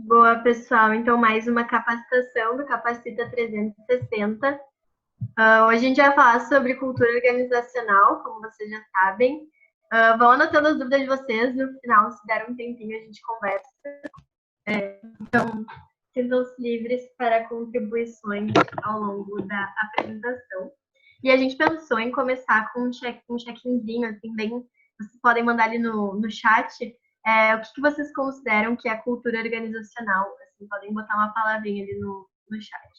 Boa, pessoal. Então, mais uma capacitação do Capacita 360. Hoje a gente vai falar sobre cultura organizacional, como vocês já sabem. Vão anotando as dúvidas de vocês, no final, se der um tempinho, a gente conversa. Então, sintam-se livres para contribuições ao longo da apresentação. E a gente pensou em começar com um check-inzinho, assim, bem. Vocês podem mandar ali no chat o que vocês consideram que é a cultura organizacional. Assim, podem botar uma palavrinha ali no chat.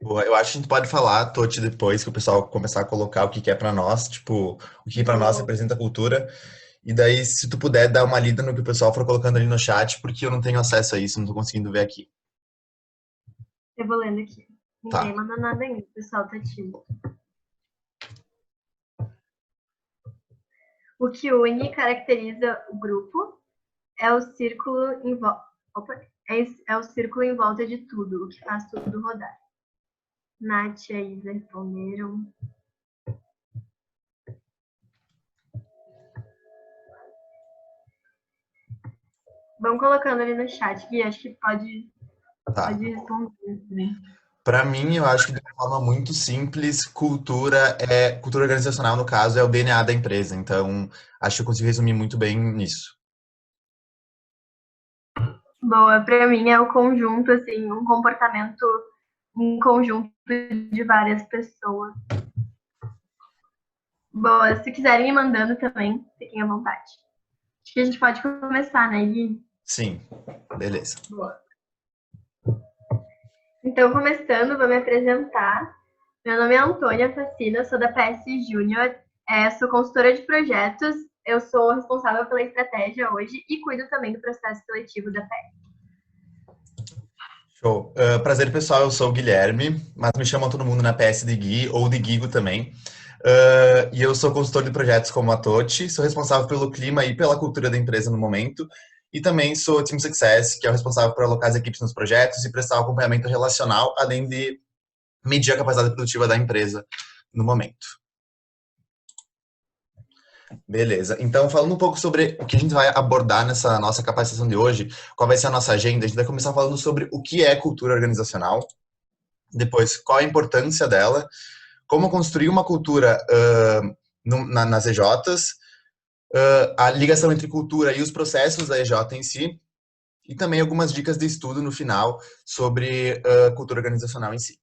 Boa, eu acho que a gente pode falar, Toti, depois que o pessoal começar a colocar o que que é pra nós, tipo, o que pra nós Boa. representa cultura. E daí, se tu puder dar uma lida no que o pessoal for colocando ali no chat, porque eu não tenho acesso a isso, não tô conseguindo ver aqui. Eu vou lendo aqui. Ninguém Tá. manda nada ainda, o pessoal tá tímido. O que une e caracteriza o grupo é o círculo em volta. É o círculo em volta de tudo, o que faz tudo rodar. Nath e a Isa responderam. Vão colocando ali no chat, Gui, acho que Tá. pode responder também. Para mim, eu acho que de uma forma muito simples, cultura organizacional, no caso, é o DNA da empresa. Então, acho que eu consigo resumir muito bem nisso. Boa, para mim é o conjunto, assim, um comportamento em conjunto de várias pessoas. Boa, se quiserem ir mandando também, fiquem à vontade. Acho que a gente pode começar, né, Gui? Sim, beleza. Boa. Então, começando, vou me apresentar. Meu nome é Antônia Facina, sou da PS Júnior, sou consultora de projetos, eu sou responsável pela estratégia hoje e cuido também do processo seletivo da PS. Show. Prazer, pessoal. Eu sou o Guilherme, mas me chamam todo mundo na PS de Gui ou de Guigo também. E eu sou consultor de projetos como a Toti, sou responsável pelo clima e pela cultura da empresa no momento. E também sou Team Success, que é o responsável por alocar as equipes nos projetos e prestar o acompanhamento relacional, além de medir a capacidade produtiva da empresa no momento. Beleza. Então, falando um pouco sobre o que a gente vai abordar nessa nossa capacitação de hoje, qual vai ser a nossa agenda, a gente vai começar falando sobre o que é cultura organizacional, depois qual a importância dela, como construir uma cultura nas EJs, a ligação entre cultura e os processos da EJ em si, e também algumas dicas de estudo no final sobre cultura organizacional em si.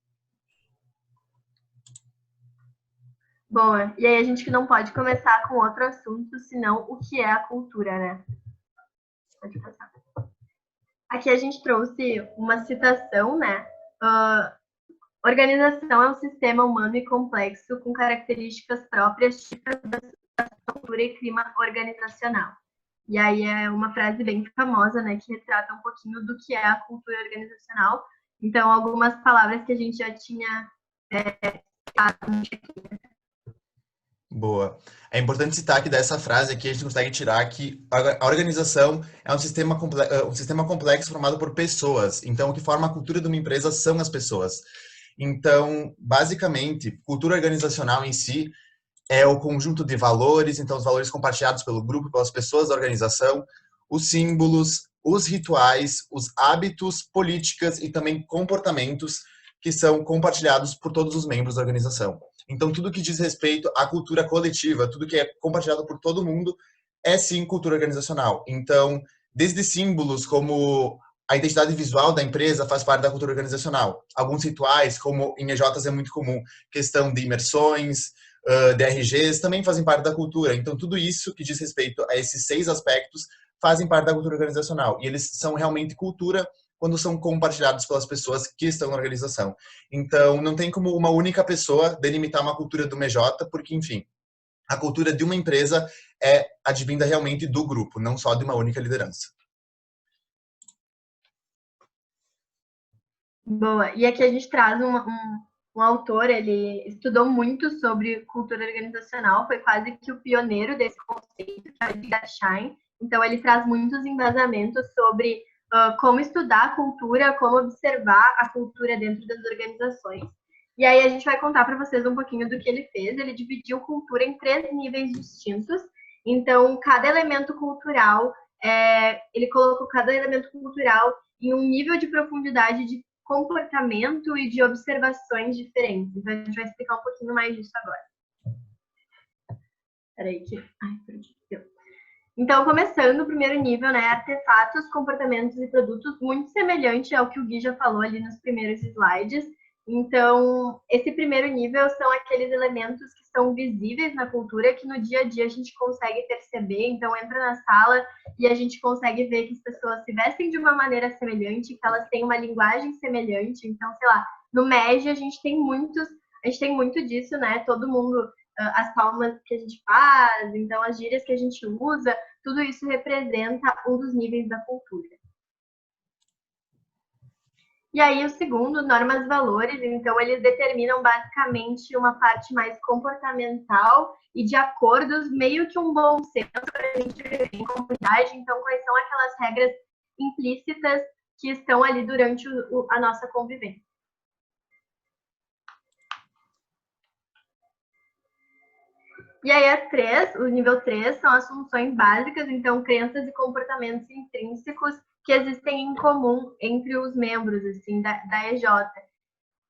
Boa, e aí a gente que não pode começar com outro assunto, senão o que é a cultura, né? Pode passar. Aqui a gente trouxe uma citação, né? Organização é um sistema humano e complexo com características próprias, típicas da cultura e clima organizacional. E aí é uma frase bem famosa, né, que retrata um pouquinho do que é a cultura organizacional. Então, algumas palavras que a gente já tinha Boa. É importante citar que dessa frase aqui a gente consegue tirar que a organização é um sistema complexo formado por pessoas. Então, o que forma a cultura de uma empresa são as pessoas. Então, basicamente, cultura organizacional em si é o conjunto de valores, então os valores compartilhados pelo grupo, pelas pessoas da organização, os símbolos, os rituais, os hábitos, políticas e também comportamentos que são compartilhados por todos os membros da organização. Então, tudo que diz respeito à cultura coletiva, tudo que é compartilhado por todo mundo, é sim cultura organizacional. Então, desde símbolos como a identidade visual da empresa faz parte da cultura organizacional. Alguns rituais, como em EJs é muito comum, questão de imersões, DRGs, também fazem parte da cultura. Então, tudo isso que diz respeito a esses 6 aspectos fazem parte da cultura organizacional. E eles são realmente cultura quando são compartilhados pelas pessoas que estão na organização. Então, não tem como uma única pessoa delimitar uma cultura do MJ, porque, enfim, a cultura de uma empresa é advinda realmente do grupo, não só de uma única liderança. boa. E aqui a gente traz um autor, ele estudou muito sobre cultura organizacional, foi quase que o pioneiro desse conceito, que é o Edgar Schein. Então, ele traz muitos embasamentos sobre como estudar a cultura, como observar a cultura dentro das organizações. E aí a gente vai contar para vocês um pouquinho do que ele fez. Ele dividiu cultura em 3 níveis distintos. Então, cada elemento cultural ele colocou cada elemento cultural em um nível de profundidade de comportamento e de observações diferentes. Então, a gente vai explicar um pouquinho mais disso agora. Peraí que... Ai, perdi. Então, começando o primeiro nível, né? Artefatos, comportamentos e produtos, muito semelhante ao que o Gui já falou ali nos primeiros slides. Então, esse primeiro nível são aqueles elementos que são visíveis na cultura, que no dia a dia a gente consegue perceber. Então, entra na sala e a gente consegue ver que as pessoas se vestem de uma maneira semelhante, que elas têm uma linguagem semelhante. Então, sei lá, no MEG a gente tem muito disso, né? Todo mundo, as palmas que a gente faz, então as gírias que a gente usa, tudo isso representa um dos níveis da cultura. E aí, o segundo, normas e valores, então eles determinam basicamente uma parte mais comportamental e de acordos, meio que um bom senso para a gente viver em comunidade. Então, quais são aquelas regras implícitas que estão ali durante a nossa convivência. E aí, o nível 3 são as funções básicas, então, crenças e comportamentos intrínsecos que existem em comum entre os membros, assim, da EJ.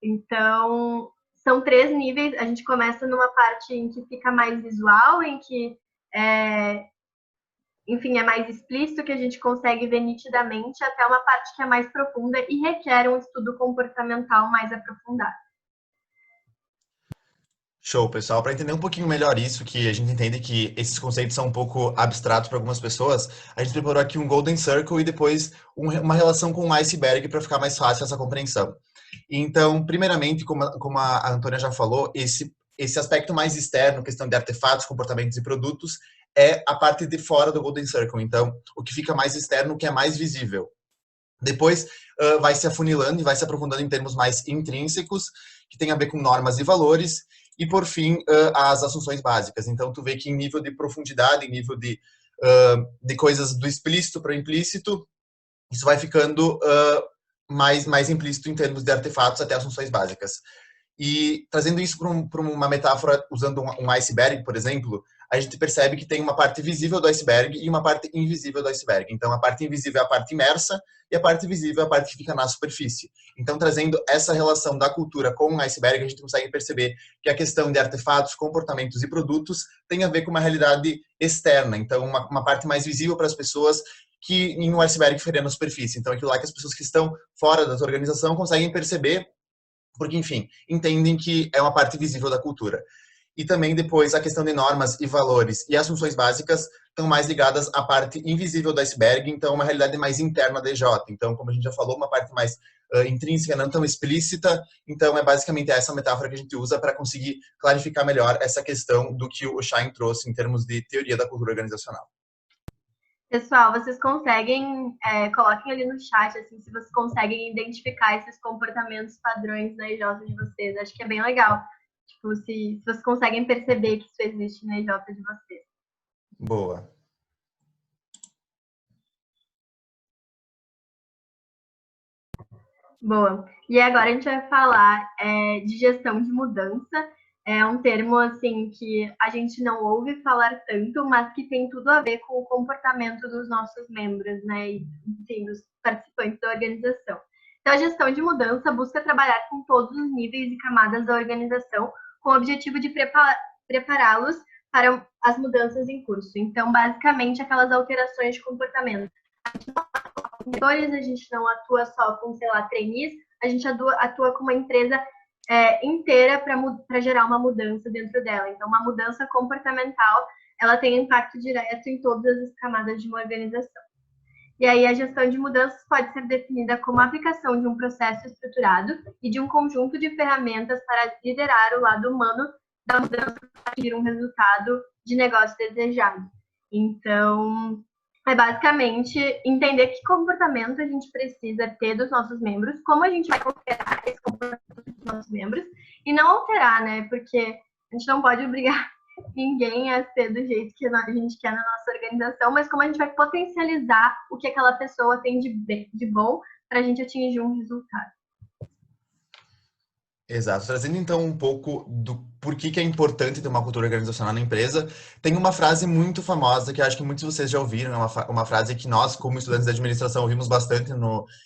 Então, são 3 níveis. A gente começa numa parte em que fica mais visual, em que, enfim, é mais explícito, que a gente consegue ver nitidamente, até uma parte que é mais profunda e requer um estudo comportamental mais aprofundado. Show, pessoal. Para entender um pouquinho melhor isso, que a gente entende que esses conceitos são um pouco abstratos para algumas pessoas, a gente preparou aqui um Golden Circle e depois uma relação com um iceberg para ficar mais fácil essa compreensão. Então, primeiramente, como a Antônia já falou, esse aspecto mais externo, questão de artefatos, comportamentos e produtos, é a parte de fora do Golden Circle. Então, o que fica mais externo, o que é mais visível. Depois, vai se afunilando e vai se aprofundando em termos mais intrínsecos, que tem a ver com normas e valores. E, por fim, as assunções básicas. Então, tu vê que em nível de profundidade, em nível de coisas do explícito para o implícito, isso vai ficando mais implícito em termos de artefatos até as funções básicas. E trazendo isso para uma metáfora, usando um iceberg, por exemplo, a gente percebe que tem uma parte visível do iceberg e uma parte invisível do iceberg. Então, a parte invisível é a parte imersa e a parte visível é a parte que fica na superfície. Então, trazendo essa relação da cultura com o iceberg, a gente consegue perceber que a questão de artefatos, comportamentos e produtos tem a ver com uma realidade externa. Então, uma parte mais visível para as pessoas que em um iceberg ficaria na superfície. Então, aquilo lá que as pessoas que estão fora da tua organização conseguem perceber, porque, enfim, entendem que é uma parte visível da cultura. E também depois a questão de normas e valores e as funções básicas estão mais ligadas à parte invisível do iceberg, então uma realidade mais interna da EJ. Então, como a gente já falou, uma parte mais intrínseca, não tão explícita. Então, é basicamente essa metáfora que a gente usa para conseguir clarificar melhor essa questão do que o Schein trouxe em termos de teoria da cultura organizacional. Pessoal, vocês conseguem, coloquem ali no chat, assim, se vocês conseguem identificar esses comportamentos padrões na EJ de vocês. Acho que é bem legal. Tipo, se vocês conseguem perceber que isso existe na EJ de vocês. Boa. Boa. E agora a gente vai falar de gestão de mudança. É um termo, assim, que a gente não ouve falar tanto, mas que tem tudo a ver com o comportamento dos nossos membros, né? E, enfim, dos participantes da organização. Então, a gestão de mudança busca trabalhar com todos os níveis e camadas da organização, com o objetivo de prepará-los para as mudanças em curso. Então, basicamente, aquelas alterações de comportamento. A gente não atua só com, sei lá, trainees, a gente atua com uma empresa inteira para gerar uma mudança dentro dela. Então, uma mudança comportamental, ela tem impacto direto em todas as camadas de uma organização. E aí, a gestão de mudanças pode ser definida como a aplicação de um processo estruturado e de um conjunto de ferramentas para liderar o lado humano da mudança para atingir um resultado de negócio desejado. Então, é basicamente entender que comportamento a gente precisa ter dos nossos membros, como a gente vai alterar esse comportamento dos nossos membros, e não alterar, né? Porque a gente não pode obrigar ninguém a ser do jeito que a gente quer na nossa organização, mas como a gente vai potencializar o que aquela pessoa tem de bom para a gente atingir um resultado. Exato. Trazendo então um pouco do porquê que é importante ter uma cultura organizacional na empresa, tem uma frase muito famosa que acho que muitos de vocês já ouviram, é uma frase que nós, como estudantes de administração, ouvimos bastante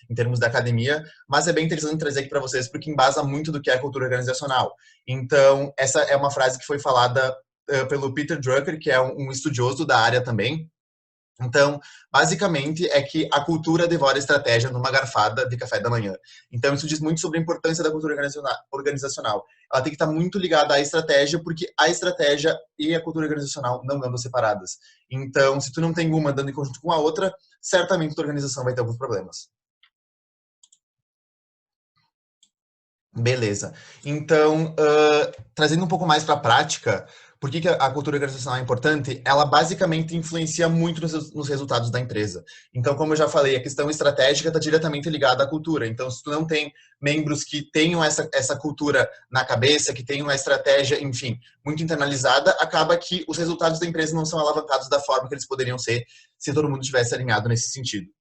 em termos da academia, mas é bem interessante trazer aqui para vocês porque embasa muito do que é a cultura organizacional. Então, essa é uma frase que foi falada pelo Peter Drucker, que é um estudioso da área também. Então, basicamente, é que a cultura devora a estratégia numa garfada de café da manhã. Então, isso diz muito sobre a importância da cultura organizacional. Ela tem que estar muito ligada à estratégia, porque a estratégia e a cultura organizacional não andam separadas. Então, se tu não tem uma andando em conjunto com a outra, certamente a tua organização vai ter alguns problemas. Beleza. Então, trazendo um pouco mais para a prática, por que a cultura organizacional é importante? Ela basicamente influencia muito nos resultados da empresa. Então, como eu já falei, a questão estratégica está diretamente ligada à cultura. Então, se tu não tem membros que tenham essa cultura na cabeça, que tenham a estratégia, enfim, muito internalizada, acaba que os resultados da empresa não são alavancados da forma que eles poderiam ser se todo mundo tivesse alinhado nesse sentido.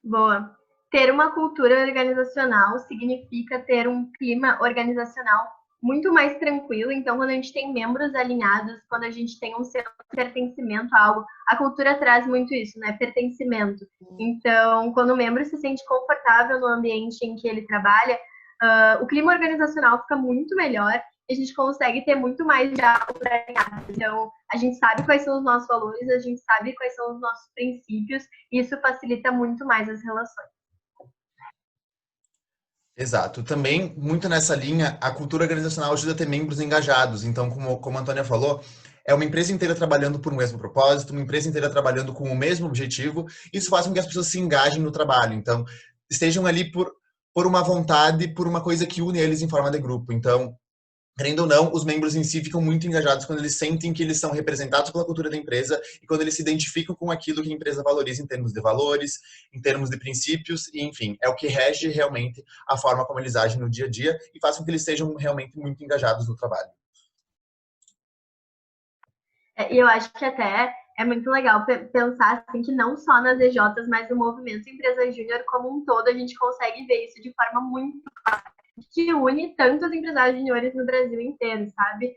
Boa. Ter uma cultura organizacional significa ter um clima organizacional muito mais tranquilo. Então, quando a gente tem membros alinhados, quando a gente tem um senso de pertencimento a algo, a cultura traz muito isso, né? Pertencimento. Então, quando o membro se sente confortável no ambiente em que ele trabalha, o clima organizacional fica muito melhor e a gente consegue ter muito mais diálogo. Então, a gente sabe quais são os nossos valores, a gente sabe quais são os nossos princípios, e isso facilita muito mais as relações. Exato. Também, muito nessa linha, a cultura organizacional ajuda a ter membros engajados. Então, como a Antônia falou, é uma empresa inteira trabalhando por um mesmo propósito, uma empresa inteira trabalhando com o mesmo objetivo. Isso faz com que as pessoas se engajem no trabalho. Então, estejam ali por uma vontade, por uma coisa que une eles em forma de grupo. Então, querendo ou não, os membros em si ficam muito engajados quando eles sentem que eles são representados pela cultura da empresa e quando eles se identificam com aquilo que a empresa valoriza em termos de valores, em termos de princípios, e enfim, é o que rege realmente a forma como eles agem no dia a dia e faz com que eles sejam realmente muito engajados no trabalho. E eu acho que até é muito legal pensar assim que não só nas EJs, mas no movimento Empresa Júnior como um todo, a gente consegue ver isso de forma muito que une tantos empresários juniores no Brasil inteiro, sabe?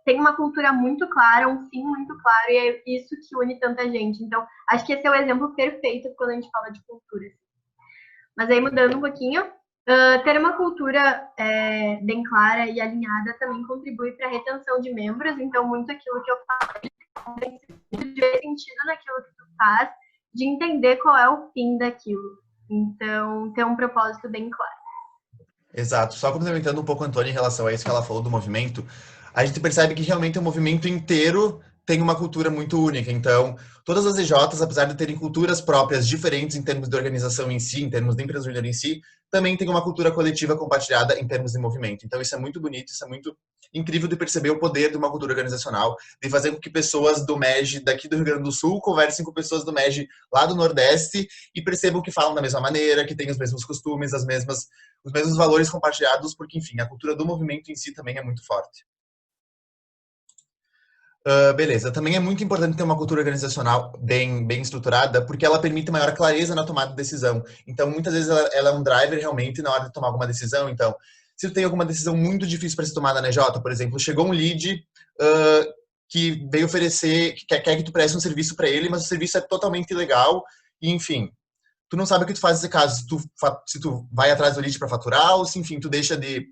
Tem uma cultura muito clara, um fim muito claro, e é isso que une tanta gente. Então, acho que esse é o exemplo perfeito quando a gente fala de cultura. Mas aí, mudando um pouquinho, ter uma cultura bem clara e alinhada também contribui para a retenção de membros. Então, muito aquilo que eu falo, de ver sentido naquilo que tu faz, de entender qual é o fim daquilo. Então, ter um propósito bem claro. Exato. Só complementando um pouco a Antônia em relação a isso que ela falou do movimento, a gente percebe que realmente o movimento inteiro tem uma cultura muito única. Então, todas as EJs, apesar de terem culturas próprias diferentes em termos de organização em si, em termos de empresa júnior em si, também tem uma cultura coletiva compartilhada em termos de movimento. Então, isso é muito bonito, isso é muito incrível de perceber o poder de uma cultura organizacional, de fazer com que pessoas do MEG daqui do Rio Grande do Sul conversem com pessoas do MEG lá do Nordeste e percebam que falam da mesma maneira, que têm os mesmos costumes, os mesmos valores compartilhados, porque, enfim, a cultura do movimento em si também é muito forte. Beleza. Também é muito importante ter uma cultura organizacional bem estruturada, porque ela permite maior clareza na tomada de decisão. Então, muitas vezes ela é um driver realmente na hora de tomar alguma decisão. Então, se tu tem alguma decisão muito difícil para ser tomada na EJ, por exemplo, chegou um lead que veio oferecer, que quer que tu preste um serviço para ele, mas o serviço é totalmente ilegal, e enfim, tu não sabe o que tu faz nesse caso, se tu vai atrás do lead para faturar, ou se, enfim, tu deixa de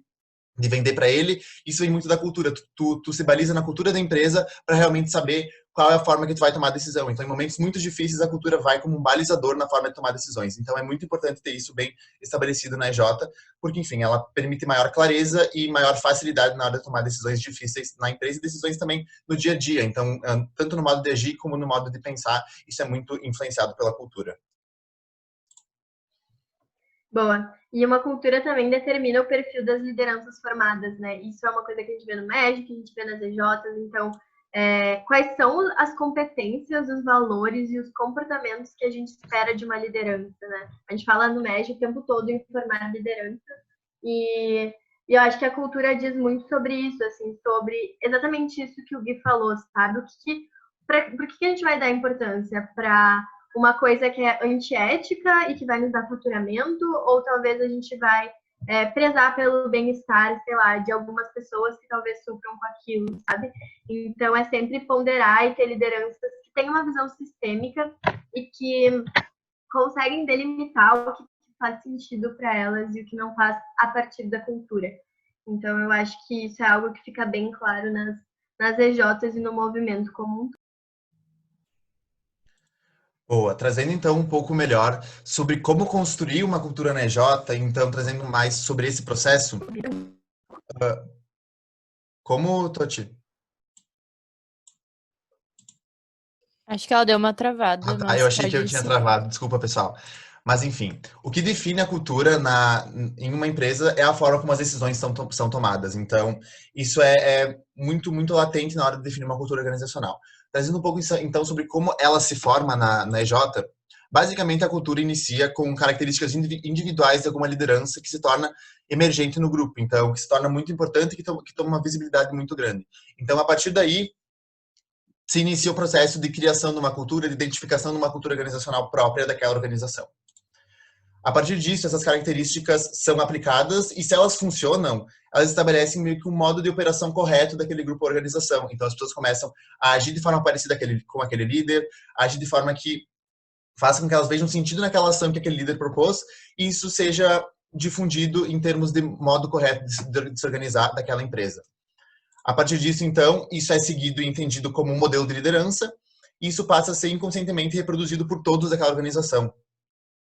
vender para ele. Isso vem muito da cultura. Tu se baliza na cultura da empresa para realmente saber qual é a forma que tu vai tomar a decisão. Então, em momentos muito difíceis, a cultura vai como um balizador na forma de tomar decisões. Então, é muito importante ter isso bem estabelecido na EJ, porque, enfim, ela permite maior clareza e maior facilidade na hora de tomar decisões difíceis na empresa e decisões também no dia a dia. Então, tanto no modo de agir como no modo de pensar, isso é muito influenciado pela cultura. Boa. E uma cultura também determina o perfil das lideranças formadas, né? Isso é uma coisa que a gente vê no MEG, que a gente vê nas EJs. Então, quais são as competências, os valores e os comportamentos que a gente espera de uma liderança, né? A gente fala no MEG o tempo todo em formar liderança. E eu acho que a cultura diz muito sobre isso, assim, sobre exatamente isso que o Gui falou, sabe? Por que a gente vai dar importância para uma coisa que é antiética e que vai nos dar faturamento, ou talvez a gente vai prezar pelo bem-estar, sei lá, de algumas pessoas que talvez sofram com aquilo, sabe? Então, é sempre ponderar e ter lideranças que têm uma visão sistêmica e que conseguem delimitar o que faz sentido para elas e o que não faz a partir da cultura. Então, eu acho que isso é algo que fica bem claro nas EJs e no movimento como um todo. Boa, trazendo então um pouco melhor sobre como construir uma cultura na EJ, então trazendo mais sobre esse processo. Como, Toti? Acho que ela deu uma travada, Tá, eu mas achei que eu pode tinha seguir. travado, desculpa, pessoal. Mas enfim, o que define a cultura em uma empresa é a forma como as decisões são tomadas. Então, isso é muito, muito latente na hora de definir uma cultura organizacional. Trazendo um pouco então sobre como ela se forma na EJ, basicamente a cultura inicia com características individuais de alguma liderança que se torna emergente no grupo, então, que se torna muito importante e que toma uma visibilidade muito grande. Então, a partir daí, se inicia o processo de criação de uma cultura, de identificação de uma cultura organizacional própria daquela organização. A partir disso, essas características são aplicadas e, se elas funcionam, elas estabelecem meio que um modo de operação correto daquele grupo ou organização. Então, as pessoas começam a agir de forma parecida com aquele líder, agir de forma que faça com que elas vejam sentido naquela ação que aquele líder propôs e isso seja difundido em termos de modo correto de se organizar daquela empresa. A partir disso, então, isso é seguido e entendido como um modelo de liderança, e isso passa a ser inconscientemente reproduzido por todos daquela organização.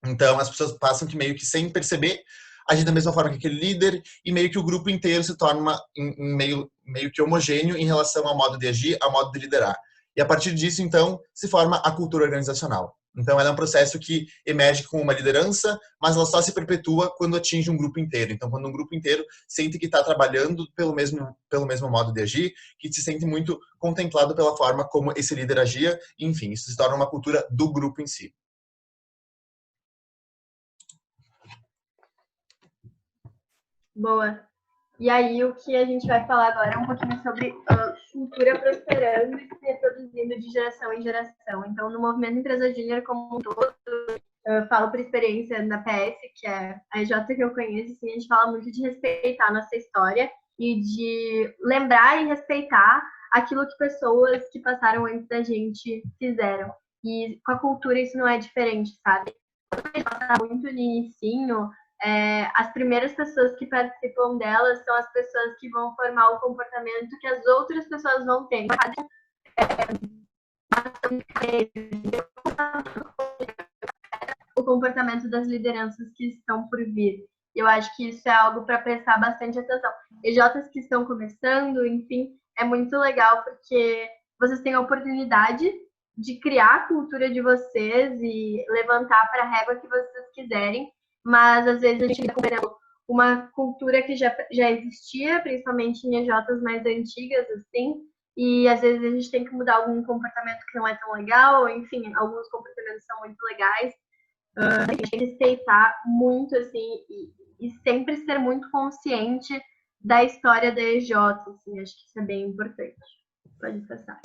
Então, as pessoas passam que meio que sem perceber, agir da mesma forma que aquele líder, e meio que o grupo inteiro se torna meio que homogêneo em relação ao modo de agir, ao modo de liderar. E a partir disso, então, se forma a cultura organizacional. Então, ela é um processo que emerge com uma liderança, mas ela só se perpetua quando atinge um grupo inteiro. Então, quando um grupo inteiro sente que está trabalhando pelo mesmo modo de agir, que se sente muito contemplado pela forma como esse líder agia, enfim, isso se torna uma cultura do grupo em si. Boa. E aí, o que a gente vai falar agora é um pouquinho sobre cultura prosperando e se reproduzindo de geração em geração. Então, no movimento Empresa Júnior como um todo, eu falo por experiência da PS, que é a EJ que eu conheço, assim, a gente fala muito de respeitar a nossa história e de lembrar e respeitar aquilo que pessoas que passaram antes da gente fizeram. E com a cultura isso não é diferente, sabe? A gente está muito no inicinho, as primeiras pessoas que participam delas são as pessoas que vão formar o comportamento que as outras pessoas vão ter. O comportamento das lideranças que estão por vir. Eu acho que isso é algo para prestar bastante atenção. EJs que estão começando, enfim, é muito legal porque vocês têm a oportunidade de criar a cultura de vocês e levantar para a régua que vocês quiserem, mas às vezes a gente fica uma cultura que já existia, principalmente em EJs mais antigas, assim, e às vezes a gente tem que mudar algum comportamento que não é tão legal, enfim, alguns comportamentos são muito legais. A gente tem que respeitar muito, assim, e sempre ser muito consciente da história da EJ, assim, acho que isso é bem importante. Pode passar.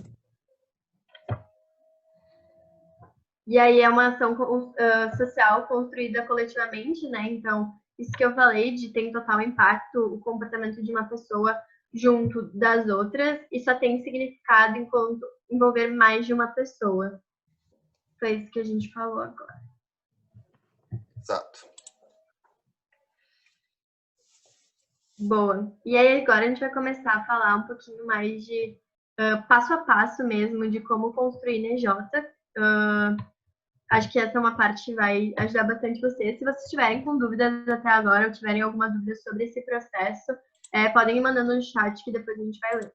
E aí é uma ação social construída coletivamente, né? Então, isso que eu falei de tem total impacto o comportamento de uma pessoa junto das outras e só tem significado enquanto envolver mais de uma pessoa. Foi isso que a gente falou agora. Exato. Boa. E aí agora a gente vai começar a falar um pouquinho mais de passo a passo mesmo de como construir na EJ. Acho que essa é uma parte que vai ajudar bastante vocês. Se vocês estiverem com dúvidas até agora ou tiverem alguma dúvida sobre esse processo, podem ir mandando no chat que depois a gente vai ler.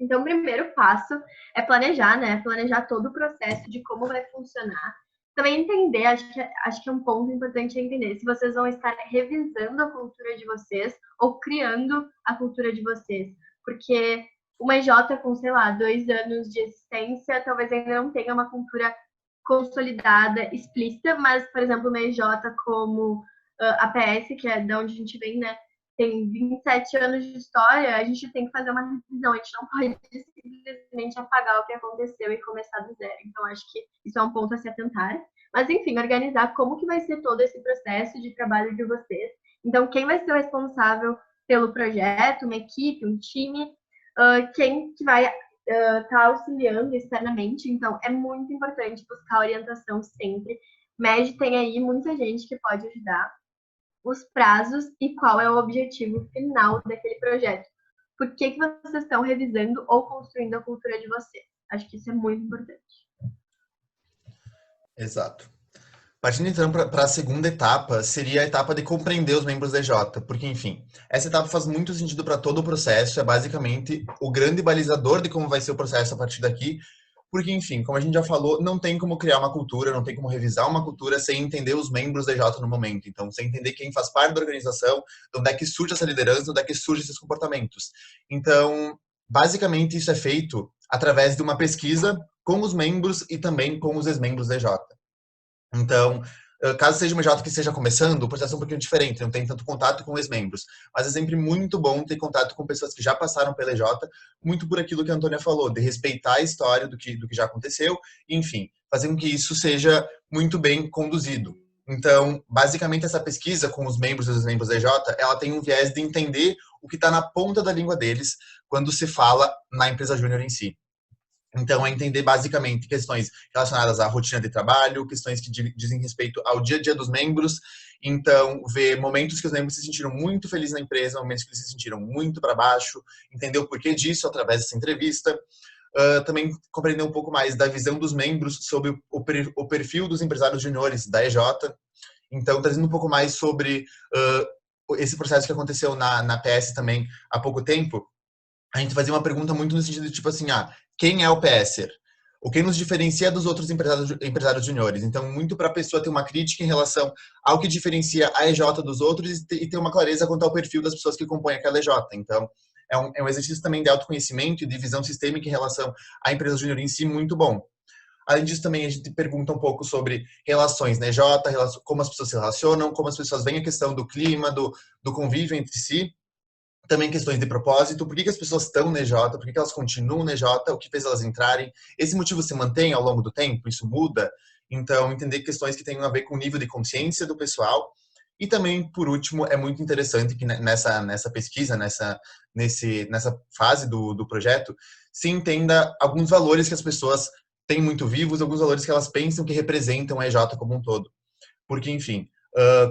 Então, o primeiro passo é planejar, né? Planejar todo o processo de como vai funcionar. Também entender, acho que é um ponto importante entender se vocês vão estar revisando a cultura de vocês ou criando a cultura de vocês. Porque uma EJ com, sei lá, 2 anos de existência, talvez ainda não tenha uma cultura consolidada, explícita, mas, por exemplo, uma EJ como a PS, que é de onde a gente vem, né? tem 27 anos de história, a gente tem que fazer uma revisão, a gente não pode simplesmente apagar o que aconteceu e começar do zero. Então, acho que isso é um ponto a se atentar. Mas, enfim, organizar como que vai ser todo esse processo de trabalho de vocês. Então, quem vai ser o responsável pelo projeto, uma equipe, um time, quem que vai estar auxiliando externamente. Então, é muito importante buscar orientação sempre. MED tem aí muita gente que pode ajudar, os prazos e qual é o objetivo final daquele projeto. Por que vocês estão revisando ou construindo a cultura de vocês? Acho que isso é muito importante. Exato. Partindo então para a segunda etapa, seria a etapa de compreender os membros da EJ, porque, enfim, essa etapa faz muito sentido para todo o processo, é basicamente o grande balizador de como vai ser o processo a partir daqui, porque, enfim, como a gente já falou, não tem como criar uma cultura, não tem como revisar uma cultura sem entender os membros da EJ no momento. Então, sem entender quem faz parte da organização, de onde é que surge essa liderança, de onde é que surgem esses comportamentos. Então, basicamente, isso é feito através de uma pesquisa com os membros e também com os ex-membros da EJ. Então, caso seja uma EJ que esteja começando, o processo é um pouquinho diferente, não tem tanto contato com os membros. Mas é sempre muito bom ter contato com pessoas que já passaram pela EJ, muito por aquilo que a Antônia falou, de respeitar a história do que já aconteceu, e, enfim, fazer com que isso seja muito bem conduzido. Então, basicamente, essa pesquisa com os membros e os membros da EJ, ela tem um viés de entender o que está na ponta da língua deles quando se fala na empresa júnior em si. Então, é entender basicamente questões relacionadas à rotina de trabalho, questões que dizem respeito ao dia a dia dos membros. Então, ver momentos que os membros se sentiram muito felizes na empresa, momentos que eles se sentiram muito para baixo, entender o porquê disso através dessa entrevista. Também compreender um pouco mais da visão dos membros sobre o perfil dos empresários juniores da EJ. Então, trazendo um pouco mais sobre esse processo que aconteceu na PS também há pouco tempo, a gente fazia uma pergunta muito no sentido de tipo assim, quem é o PSer? O que nos diferencia dos outros empresários juniores? Então, muito para a pessoa ter uma crítica em relação ao que diferencia a EJ dos outros e ter uma clareza quanto ao perfil das pessoas que compõem aquela EJ. Então, é um exercício também de autoconhecimento e de visão sistêmica em relação à empresa júnior em si muito bom. Além disso, também a gente pergunta um pouco sobre relações na EJ, como as pessoas se relacionam, como as pessoas veem a questão do clima, do convívio entre si. Também questões de propósito, por que as pessoas estão na EJ, por que elas continuam na EJ, o que fez elas entrarem, esse motivo se mantém ao longo do tempo, isso muda, então entender questões que tenham a ver com o nível de consciência do pessoal. E também, por último, é muito interessante que nessa pesquisa, nessa fase do projeto, se entenda alguns valores que as pessoas têm muito vivos, alguns valores que elas pensam que representam a EJ como um todo. Porque, enfim,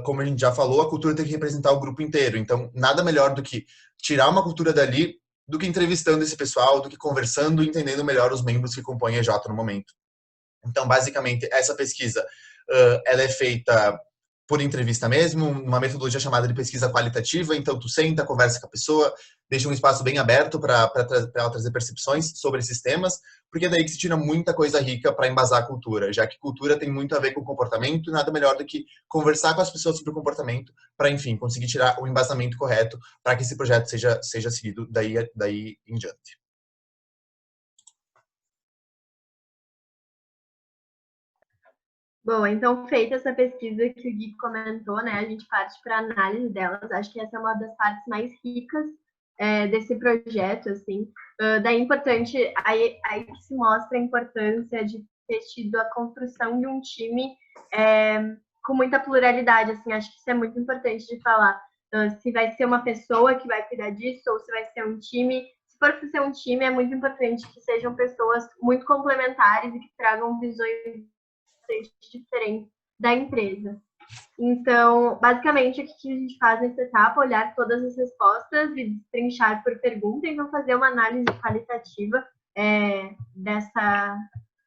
como a gente já falou, a cultura tem que representar o grupo inteiro. Então, nada melhor do que tirar uma cultura dali, do que entrevistando esse pessoal, do que conversando e entendendo melhor os membros que compõem a EJ no momento. Então, basicamente, essa pesquisa, ela é feita por entrevista mesmo, uma metodologia chamada de pesquisa qualitativa. Então, tu senta, conversa com a pessoa, deixa um espaço bem aberto para ela trazer percepções sobre esses temas, porque é daí que se tira muita coisa rica para embasar a cultura, já que cultura tem muito a ver com comportamento, e nada melhor do que conversar com as pessoas sobre o comportamento para, enfim, conseguir tirar o embasamento correto para que esse projeto seja seguido daí em diante. Bom, então, feita essa pesquisa que o Gui comentou, né, a gente parte para a análise delas. Acho que essa é uma das partes mais ricas desse projeto, assim. Daí é importante, aí que se mostra a importância de ter tido a construção de um time com muita pluralidade, assim. Acho que isso é muito importante de falar. Se vai ser uma pessoa que vai cuidar disso ou se vai ser um time. Se for para ser um time, é muito importante que sejam pessoas muito complementares e que tragam visões diferente da empresa. Então, basicamente, o que a gente faz nessa etapa? Olhar todas as respostas e destrinchar por pergunta, então fazer uma análise qualitativa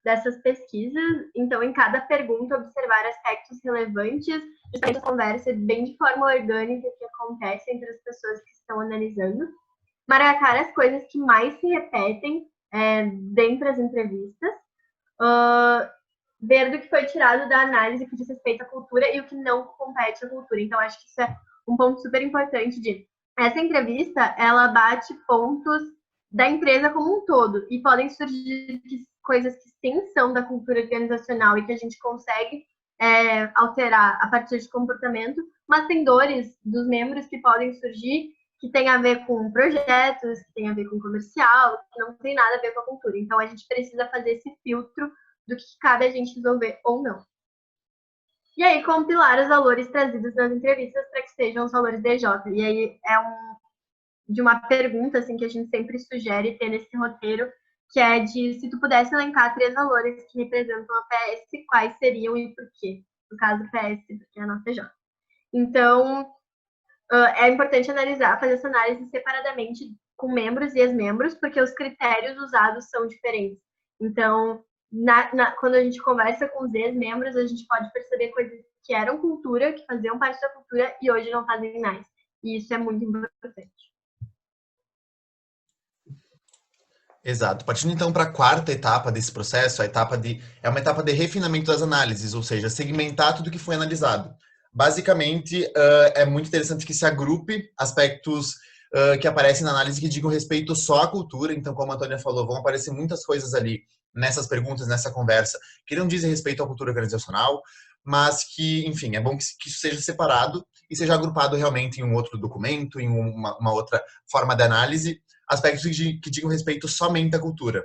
dessas pesquisas. Então, em cada pergunta, observar aspectos relevantes, justamente a conversa bem de forma orgânica que acontece entre as pessoas que estão analisando. Marcar as coisas que mais se repetem dentro das entrevistas. Ver do que foi tirado da análise que diz respeito à cultura e o que não compete à cultura. Então, acho que isso é um ponto super importante de... Essa entrevista, ela bate pontos da empresa como um todo e podem surgir coisas que sim são da cultura organizacional e que a gente consegue alterar a partir de comportamento, mas tem dores dos membros que podem surgir que tem a ver com projetos, que tem a ver com comercial, que não tem nada a ver com a cultura. Então, a gente precisa fazer esse filtro do que cabe a gente resolver ou não. E aí, compilar os valores trazidos nas entrevistas para que sejam os valores DJ. E aí, de uma pergunta assim, que a gente sempre sugere ter nesse roteiro, que é de se tu pudesse elencar 3 valores que representam a PS, quais seriam e por quê? No caso, PS, porque é a nossa PJ. Então, é importante analisar, fazer essa análise separadamente com membros e ex-membros, porque os critérios usados são diferentes. Então, quando a gente conversa com os ex-membros, a gente pode perceber coisas que eram cultura, que faziam parte da cultura e hoje não fazem mais. E isso é muito importante. Exato. Partindo então para a quarta etapa desse processo, é uma etapa de refinamento das análises, ou seja, segmentar tudo que foi analisado. Basicamente, é muito interessante que se agrupe aspectos que aparecem na análise que digam respeito só à cultura. Então, como a Antônia falou, vão aparecer muitas coisas ali nessas perguntas, nessa conversa, que não dizem respeito à cultura organizacional, mas que, enfim, é bom que isso seja separado e seja agrupado realmente em um outro documento, em uma outra forma de análise, aspectos que digam respeito somente à cultura.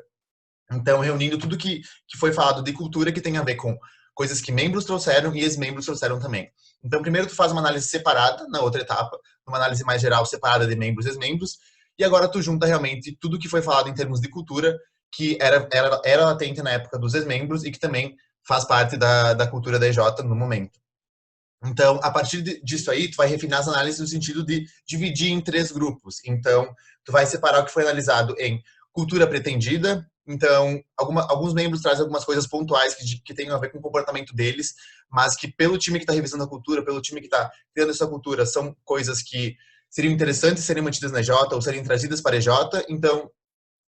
Então, reunindo tudo que foi falado de cultura que tem a ver com coisas que membros trouxeram e ex-membros trouxeram também. Então, primeiro tu faz uma análise separada, na outra etapa, uma análise mais geral separada de membros e ex-membros, e agora tu junta realmente tudo que foi falado em termos de cultura, que era latente na época dos ex-membros e que também faz parte da cultura da EJ no momento. Então, a partir disso aí, tu vai refinar as análises no sentido de dividir em 3 grupos. Então, tu vai separar o que foi analisado em cultura pretendida. Então, alguns membros trazem algumas coisas pontuais que tenham a ver com o comportamento deles, mas que pelo time que está revisando a cultura, pelo time que está criando essa cultura, são coisas que seriam interessantes serem mantidas na EJ ou serem trazidas para a EJ. Então,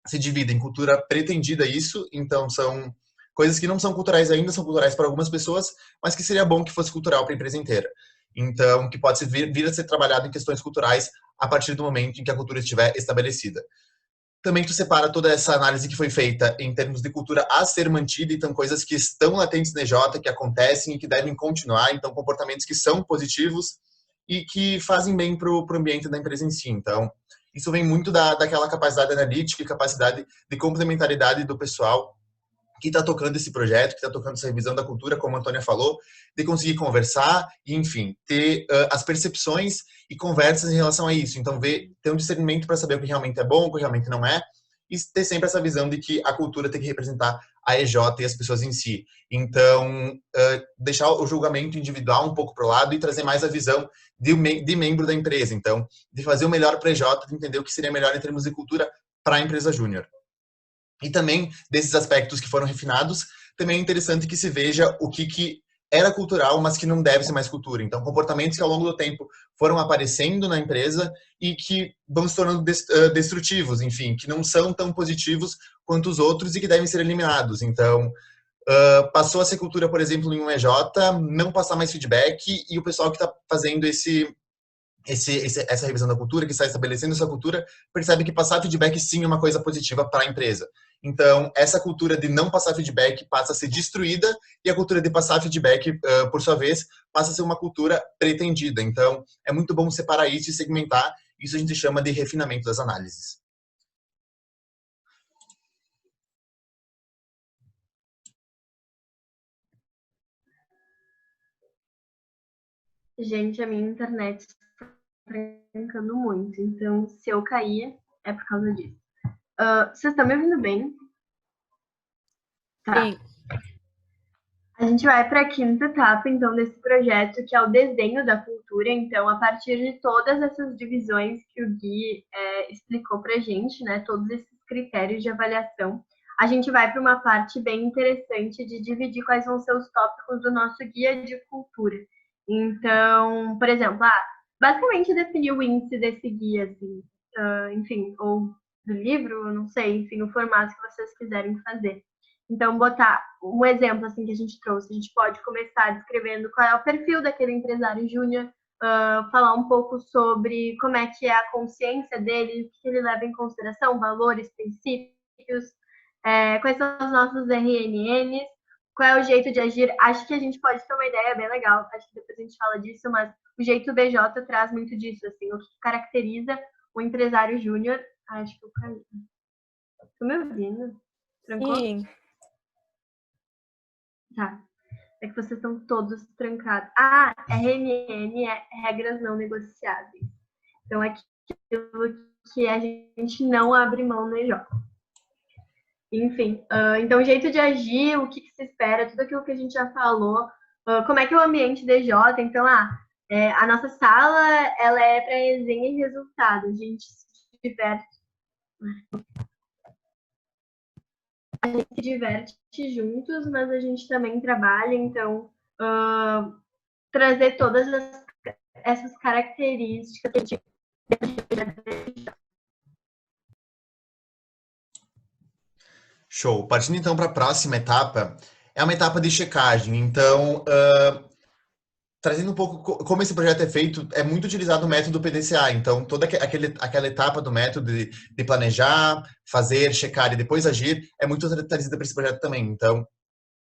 se divide em cultura pretendida isso. Então, são coisas que não são culturais ainda, são culturais para algumas pessoas, mas que seria bom que fosse cultural para a empresa inteira. Então, que pode vir a ser trabalhado em questões culturais a partir do momento em que a cultura estiver estabelecida. Também tu separa toda essa análise que foi feita em termos de cultura a ser mantida, então coisas que estão latentes na EJ, que acontecem e que devem continuar, então comportamentos que são positivos e que fazem bem para o ambiente da empresa em si. Então, isso vem muito daquela capacidade analítica e capacidade de complementaridade do pessoal que está tocando esse projeto, que está tocando essa revisão da cultura, como a Antônia falou, de conseguir conversar e, enfim, ter as percepções e conversas em relação a isso. Então, ter um discernimento para saber o que realmente é bom, o que realmente não é, e ter sempre essa visão de que a cultura tem que representar a EJ e as pessoas em si. Então, deixar o julgamento individual um pouco para o lado e trazer mais a visão de membro da empresa. Então, de fazer o melhor para a EJ, de entender o que seria melhor em termos de cultura para a empresa júnior. E também, desses aspectos que foram refinados, também é interessante que se veja o que era cultural, mas que não deve ser mais cultura. Então, comportamentos que ao longo do tempo foram aparecendo na empresa e que vão se tornando destrutivos, enfim, que não são tão positivos quanto os outros e que devem ser eliminados. Então, passou a ser cultura, por exemplo, em um EJ, não passar mais feedback e o pessoal que está fazendo essa revisão da cultura, que está estabelecendo essa cultura, percebe que passar feedback sim é uma coisa positiva para a empresa. Então, essa cultura de não passar feedback passa a ser destruída e a cultura de passar feedback, por sua vez, passa a ser uma cultura pretendida. Então, é muito bom separar isso e segmentar. Isso a gente chama de refinamento das análises. Gente, a minha internet está trancando muito, então se eu cair é por causa disso. Vocês estão me ouvindo bem? Tá. Sim. A gente vai para a quinta etapa, então, desse projeto, que é o desenho da cultura. Então, a partir de todas essas divisões que o Gui explicou para a gente, né, todos esses critérios de avaliação, a gente vai para uma parte bem interessante de dividir quais vão ser os tópicos do nosso guia de cultura. Então, por exemplo, basicamente definir o índice desse guia, assim, enfim, ou do livro, não sei, enfim, o formato que vocês quiserem fazer. Então, botar um exemplo assim que a gente trouxe, a gente pode começar descrevendo qual é o perfil daquele empresário júnior, falar um pouco sobre como é que é a consciência dele, o que ele leva em consideração, valores, princípios, quais são os nossos RNNs, qual é o jeito de agir. Acho que a gente pode ter uma ideia bem legal, acho que depois a gente fala disso, mas o jeito BJ traz muito disso, assim, o que caracteriza o empresário júnior. Acho que eu caí. Tô me ouvindo? Trancou? Sim. Tá. É que vocês estão todos trancados. Ah, RNN é regras não negociáveis. Então, é aquilo que a gente não abre mão no EJ. Enfim, então o jeito de agir, o que se espera, tudo aquilo que a gente já falou, como é que é o ambiente DJ, então, a nossa sala, ela é para resenha e resultado, a gente se diverte juntos, mas a gente também trabalha, então, trazer todas essas características que a gente Show. Partindo então para a próxima etapa, é uma etapa de checagem. Então, trazendo um pouco como esse projeto é feito, é muito utilizado o método PDCA. Então, toda aquela etapa do método de planejar, fazer, checar e depois agir é muito trazida para esse projeto também. Então,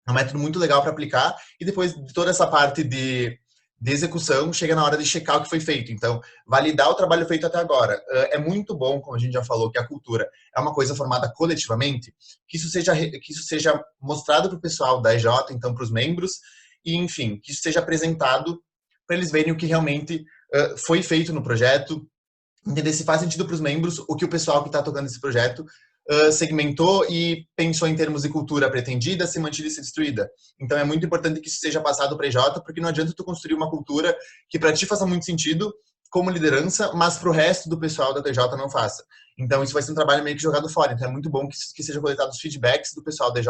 é um método muito legal para aplicar e depois de toda essa parte de execução, chega na hora de checar o que foi feito. Então, validar o trabalho feito até agora. É muito bom, como a gente já falou, que a cultura é uma coisa formada coletivamente, que isso seja mostrado para o pessoal da EJ, então para os membros, e enfim, que isso seja apresentado para eles verem o que realmente foi feito no projeto, entender se faz sentido para os membros o que o pessoal que está tocando esse projeto segmentou e pensou em termos de cultura pretendida, se mantida e se destruída. Então é muito importante que isso seja passado para a EJ, porque não adianta tu construir uma cultura que para ti faça muito sentido como liderança, mas para o resto do pessoal da TJ não faça. Então isso vai ser um trabalho meio que jogado fora. Então é muito bom que seja coletado os feedbacks do pessoal da EJ,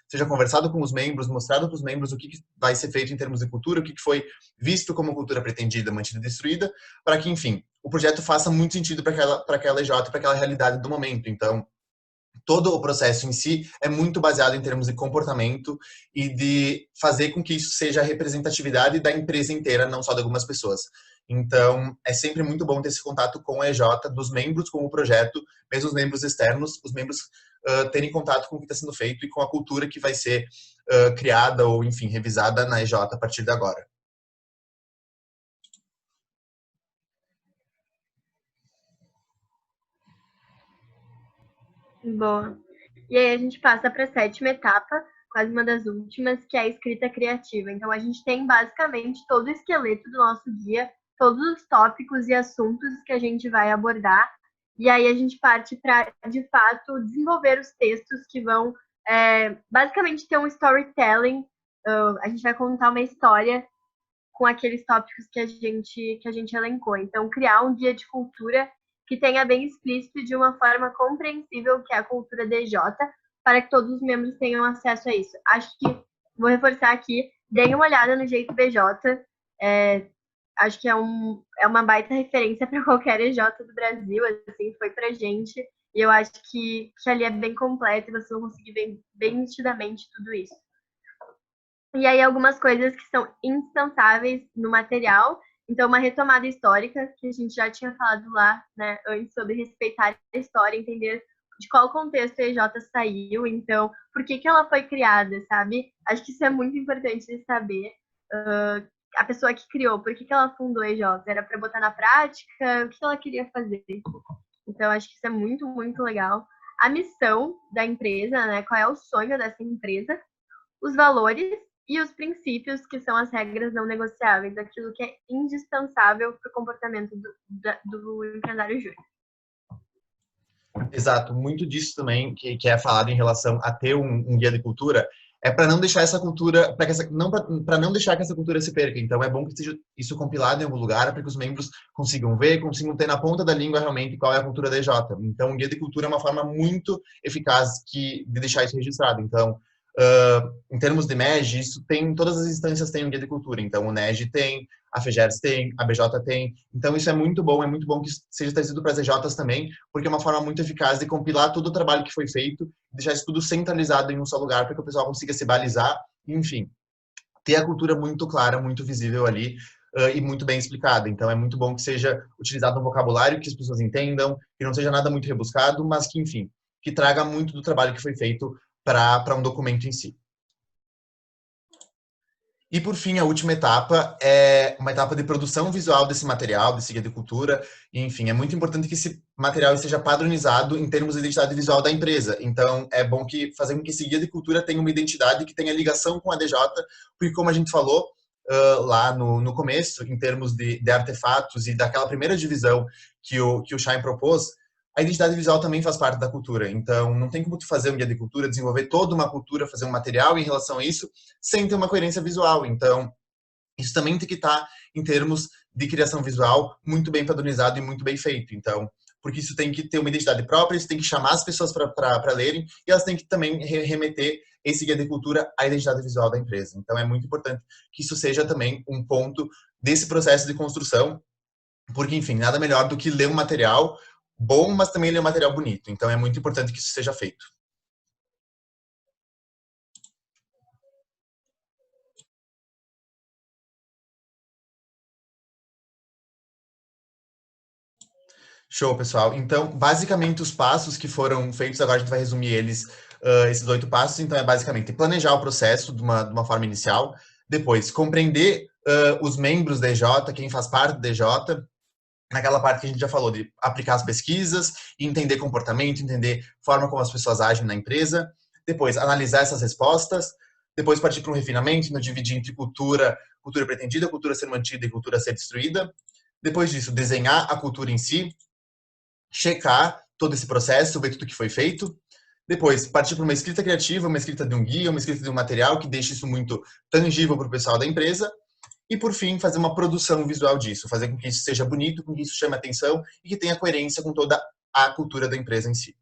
seja conversado com os membros, mostrado para os membros o que vai ser feito em termos de cultura, o que foi visto como cultura pretendida, mantida e destruída, para que, enfim, o projeto faça muito sentido para aquela EJ, para aquela realidade do momento. Então, todo o processo em si é muito baseado em termos de comportamento e de fazer com que isso seja a representatividade da empresa inteira, não só de algumas pessoas. Então, é sempre muito bom ter esse contato com a EJ, dos membros com o projeto, mesmo os membros externos, os membros terem contato com o que está sendo feito e com a cultura que vai ser criada ou, enfim, revisada na EJ a partir de agora. Boa. E aí a gente passa para a sétima etapa, quase uma das últimas, que é a escrita criativa. Então a gente tem basicamente todo o esqueleto do nosso guia, todos os tópicos e assuntos que a gente vai abordar. E aí a gente parte para, de fato, desenvolver os textos que vão basicamente ter um storytelling. A gente vai contar uma história com aqueles tópicos que a gente elencou. Então, criar um guia de cultura que tenha bem explícito de uma forma compreensível o que é a cultura DJ, para que todos os membros tenham acesso a isso. Acho que, vou reforçar aqui, deem uma olhada no Jeito BJ, acho que é uma baita referência para qualquer EJ do Brasil, assim, foi pra gente, e eu acho que ali é bem completo e vocês vão conseguir ver bem nitidamente tudo isso. E aí algumas coisas que são indispensáveis no material. Então, uma retomada histórica, que a gente já tinha falado lá, né, antes, sobre respeitar a história, entender de qual contexto a EJ saiu, então, por que ela foi criada, sabe? Acho que isso é muito importante de saber. A pessoa que criou, por que ela fundou a EJ? Era para botar na prática? O que ela queria fazer? Então, acho que isso é muito, muito legal. A missão da empresa, né? Qual é o sonho dessa empresa? Os valores e os princípios, que são as regras não negociáveis, aquilo que é indispensável para o comportamento do empresário júnior. Exato, muito disso também que é falado em relação a ter um guia de cultura é para não deixar essa cultura, para não deixar que essa cultura se perca. Então é bom que seja isso compilado em algum lugar para que os membros consigam ver, consigam ter na ponta da língua realmente qual é a cultura da EJ. Então o guia de cultura é uma forma muito eficaz de deixar isso registrado. Então em termos de MEG, isso tem, todas as instâncias têm um guia de cultura. Então, o NEG tem, a FEGERS tem, a BJ tem. Então, isso é muito bom que seja trazido para as EJs também, porque é uma forma muito eficaz de compilar todo o trabalho que foi feito, deixar isso tudo centralizado em um só lugar, para que o pessoal consiga se balizar, e, enfim, ter a cultura muito clara, muito visível ali, e muito bem explicada. Então, é muito bom que seja utilizado um vocabulário que as pessoas entendam, que não seja nada muito rebuscado, mas que, enfim, que traga muito do trabalho que foi feito para um documento em si. E, por fim, a última etapa é uma etapa de produção visual desse material, desse guia de cultura. Enfim, é muito importante que esse material esteja padronizado em termos de identidade visual da empresa. Então, é bom que fazer com que esse guia de cultura tenha uma identidade que tenha ligação com a DJ, porque, como a gente falou lá no começo, em termos de artefatos e daquela primeira divisão que o Shine propôs, a identidade visual também faz parte da cultura. Então, não tem como tu fazer um guia de cultura, desenvolver toda uma cultura, fazer um material em relação a isso, sem ter uma coerência visual. Então, isso também tem que estar, em termos de criação visual, muito bem padronizado e muito bem feito. Então, porque isso tem que ter uma identidade própria, isso tem que chamar as pessoas para lerem, e elas têm que também remeter esse guia de cultura à identidade visual da empresa. Então, é muito importante que isso seja também um ponto desse processo de construção, porque, enfim, nada melhor do que ler um material bom, mas também ler um material bonito. Então, é muito importante que isso seja feito. Show, pessoal. Então, basicamente, os passos que foram feitos, agora a gente vai resumir eles, esses 8 passos. Então, é basicamente planejar o processo de uma forma inicial, depois compreender os membros da EJ, quem faz parte da EJ, naquela parte que a gente já falou, de aplicar as pesquisas, entender comportamento, entender a forma como as pessoas agem na empresa, depois analisar essas respostas, depois partir para um refinamento, dividir entre cultura pretendida, cultura a ser mantida e cultura a ser destruída. Depois disso, desenhar a cultura em si, checar todo esse processo, ver tudo que foi feito. Depois, partir para uma escrita criativa, uma escrita de um guia, uma escrita de um material que deixe isso muito tangível para o pessoal da empresa. E, por fim, fazer uma produção visual disso, fazer com que isso seja bonito, com que isso chame atenção e que tenha coerência com toda a cultura da empresa em si.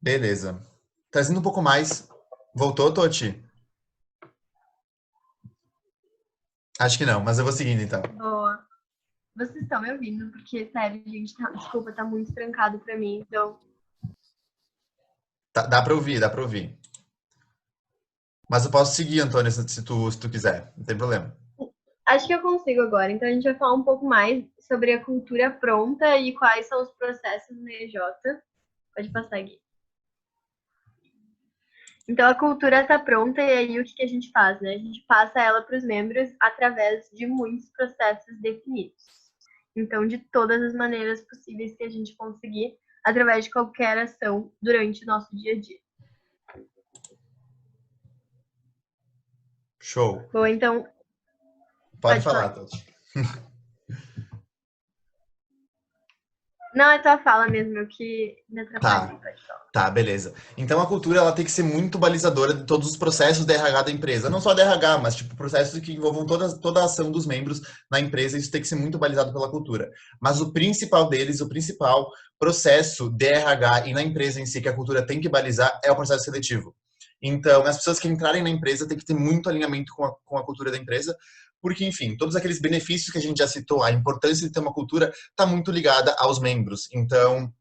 Beleza. Trazendo um pouco mais. Voltou, Toti? Acho que não, mas eu vou seguindo, então. Boa. Vocês estão me ouvindo? Porque, sério, gente, desculpa, tá muito trancado pra mim, então... Dá pra ouvir, dá pra ouvir. Mas eu posso seguir, Antônio, se tu quiser. Não tem problema. Acho que eu consigo agora. Então, a gente vai falar um pouco mais sobre a cultura pronta e quais são os processos no EJ. Pode passar aqui. Então, a cultura está pronta e aí o que a gente faz, né? A gente passa ela para os membros através de muitos processos definidos. Então, de todas as maneiras possíveis que a gente conseguir, através de qualquer ação durante o nosso dia a dia. Show. Bom, então... Pode falar, Tati. Não, é tua fala mesmo, eu que me atrapalhei. Tá, beleza. Então a cultura ela tem que ser muito balizadora de todos os processos de RH da empresa. Não só de RH, mas tipo processos que envolvam toda a ação dos membros na empresa. Isso tem que ser muito balizado pela cultura. Mas o principal deles, o principal processo de RH e na empresa em si que a cultura tem que balizar é o processo seletivo. Então, as pessoas que entrarem na empresa têm que ter muito alinhamento com a cultura da empresa, porque, enfim, todos aqueles benefícios que a gente já citou, a importância de ter uma cultura está muito ligada aos membros. Então,